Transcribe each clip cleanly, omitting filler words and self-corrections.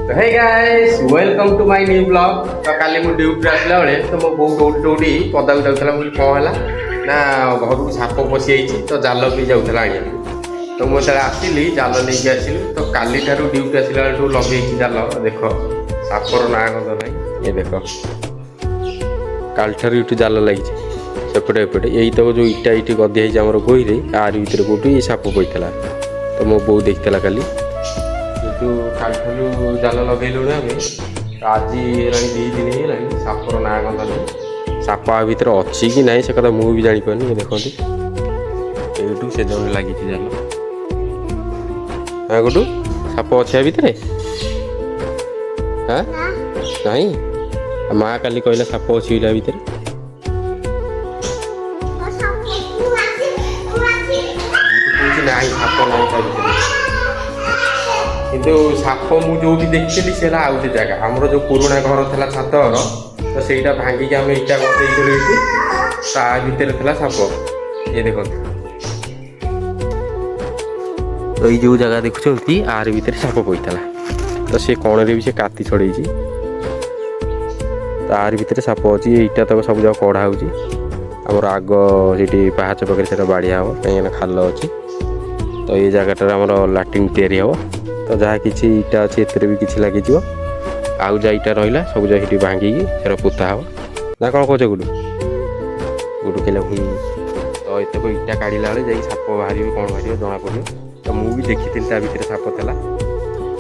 Hey guys welcome to my new blog. तो काली मु ड्यूटी आसला बेले तो मो बहुत दौड़ी दौड़ी पदाक जाऊला बोली कौन है ना घर को साप पशि जाइए तो जाल भी जाऊला आने तो मुझे आसली जाल लेके आसली तो काली ठार ड्यूटी आसला बेलू लगे जाल देख सापर ना गंध ना ये देख काल ठार ये जाल लगी सेपटे एपटे यही तो जो इटा इटी गदी है आम गोईरे आर भर कौटू ये साप पड़ता तो मो बो देखला काली जो कालू जाल लगेलु आम आज है 2 दिन है सापर ना गंध नहीं साप आ भर अच्छी कि ना से कथा मुझे भी जापारे देखते यूँ से जन लगी जाल हाँ गोटू साप अच्छे भितर हाँ ना माँ काली कहला साप अच्छी भितर ना साप ना किंतु साप मुझे देखी से आउ गोटे जगह आमर जो पुराणा घर था छात घर तो सहीटा भांगिक आम इटा गई ता भितर था साप ये देख तो ये जो जगह देखुं आर भितर साप पड़ता तो सी कण भी से काती छड़े तो आर भितर साप अच्छी इटा तक सब जगह कढ़ा होमर आग से पाहाच पाखे से बाड़िया हम कहीं खाल अच्छी तो ये जगह आम लाट्रिन तैयारी हम तो जहाँ किसी इटा अच्छी एते भी किसी लगे आउ जा इटा रहा सब जगह भांगिकी से पोता हम ना कौन कौच गुडू गुडू कहला तो एतक इटा काढ़ला बेले जा साप बाहर कौन बाहर जना पड़े तो मुझे देखी ता भर साप था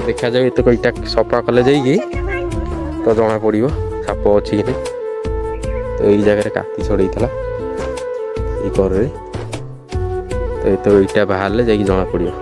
देखा जाए एतक इटा सफा कले जा तो जना पड़ साप अच्छी कि तो ये जगह काती छड़े ये कर तो एतक इटा बाहर जा जना पड़